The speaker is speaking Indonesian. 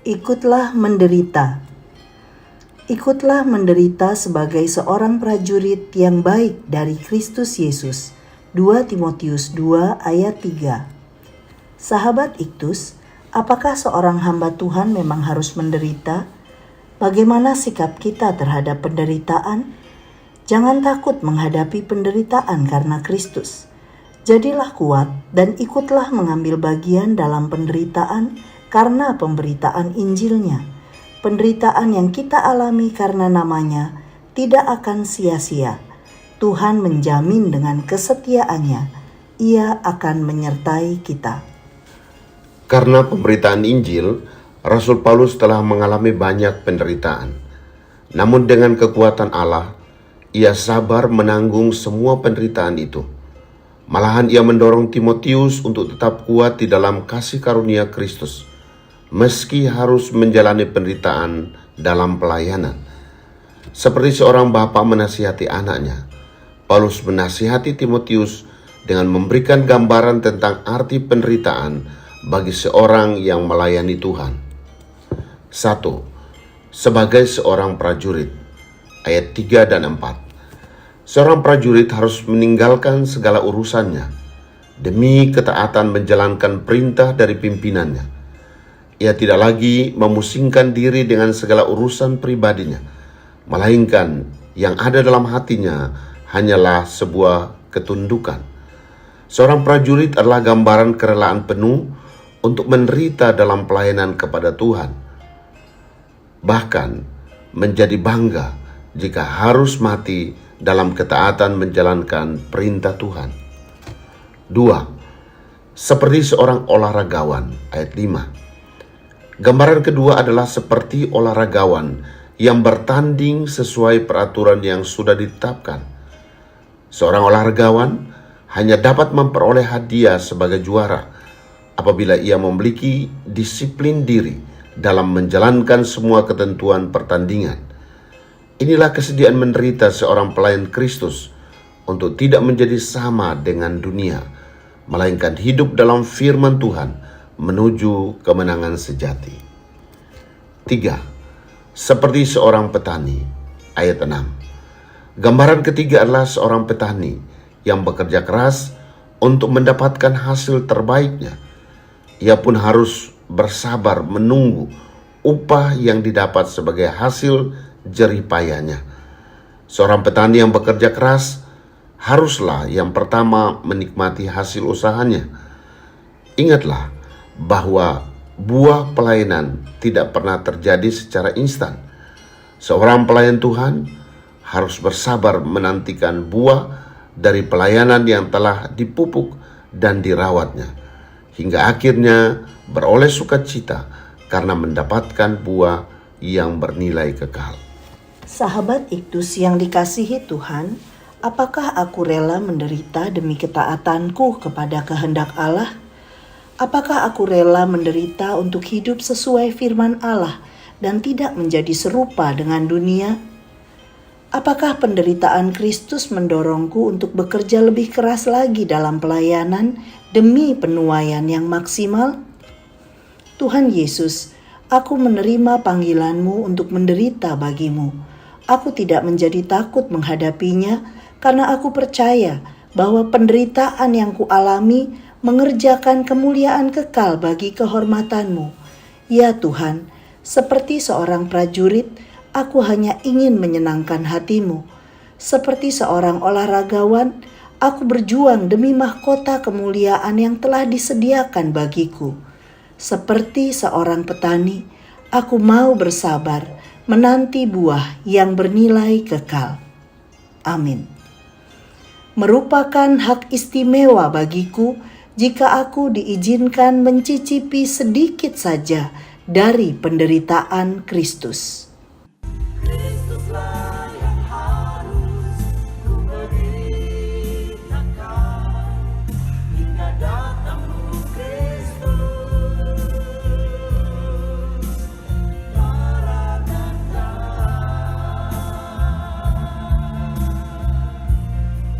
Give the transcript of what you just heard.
Ikutlah menderita. Ikutlah menderita sebagai seorang prajurit yang baik dari Kristus Yesus. 2 Timotius 2 ayat 3. Sahabat Iktus, apakah seorang hamba Tuhan memang harus menderita? Bagaimana sikap kita terhadap penderitaan? Jangan takut menghadapi penderitaan karena Kristus. Jadilah kuat dan ikutlah mengambil bagian dalam penderitaan karena pemberitaan Injilnya. Penderitaan yang kita alami karena namanya tidak akan sia-sia. Tuhan menjamin dengan kesetiaannya, Ia akan menyertai kita. Karena pemberitaan Injil, Rasul Paulus telah mengalami banyak penderitaan. Namun dengan kekuatan Allah, ia sabar menanggung semua penderitaan itu. Malahan ia mendorong Timotius untuk tetap kuat di dalam kasih karunia Kristus, meski harus menjalani penderitaan dalam pelayanan. Seperti seorang bapa menasihati anaknya, Paulus menasihati Timotius dengan memberikan gambaran tentang arti penderitaan bagi seorang yang melayani Tuhan. 1. Sebagai seorang prajurit, ayat 3 dan 4. Seorang prajurit harus meninggalkan segala urusannya demi ketaatan menjalankan perintah dari pimpinannya. Ia tidak lagi memusingkan diri dengan segala urusan pribadinya, melainkan yang ada dalam hatinya hanyalah sebuah ketundukan. Seorang prajurit adalah gambaran kerelaan penuh untuk menderita dalam pelayanan kepada Tuhan. Bahkan menjadi bangga jika harus mati dalam ketaatan menjalankan perintah Tuhan. 2. Seperti seorang olahragawan, ayat 5. Gambaran kedua adalah seperti olahragawan yang bertanding sesuai peraturan yang sudah ditetapkan. Seorang olahragawan hanya dapat memperoleh hadiah sebagai juara apabila ia memiliki disiplin diri dalam menjalankan semua ketentuan pertandingan. Inilah kesediaan menderita seorang pelayan Kristus untuk tidak menjadi sama dengan dunia, melainkan hidup dalam firman Tuhan menuju kemenangan sejati. 3. Seperti seorang petani, ayat 6. Gambaran ketiga adalah seorang petani yang bekerja keras untuk mendapatkan hasil terbaiknya. Ia pun harus bersabar menunggu upah yang didapat sebagai hasil jerih payahnya. Seorang petani yang bekerja keras haruslah yang pertama menikmati hasil usahanya. Ingatlah bahwa buah pelayanan tidak pernah terjadi secara instan. Seorang pelayan Tuhan harus bersabar menantikan buah dari pelayanan yang telah dipupuk dan dirawatnya, hingga akhirnya beroleh sukacita karena mendapatkan buah yang bernilai kekal. Sahabat Iktus yang dikasihi Tuhan, apakah aku rela menderita demi ketaatanku kepada kehendak Allah? Apakah aku rela menderita untuk hidup sesuai firman Allah dan tidak menjadi serupa dengan dunia? Apakah penderitaan Kristus mendorongku untuk bekerja lebih keras lagi dalam pelayanan demi penuaian yang maksimal? Tuhan Yesus, aku menerima panggilan-Mu untuk menderita bagimu. Aku tidak menjadi takut menghadapinya karena aku percaya bahwa penderitaan yang kualami mengerjakan kemuliaan kekal bagi kehormatan-Mu. Ya Tuhan, seperti seorang prajurit, aku hanya ingin menyenangkan hati-Mu. Seperti seorang olahragawan, aku berjuang demi mahkota kemuliaan yang telah disediakan bagiku. Seperti seorang petani, aku mau bersabar menanti buah yang bernilai kekal. Amin. Merupakan hak istimewa bagiku jika aku diizinkan mencicipi sedikit saja dari penderitaan Kristus.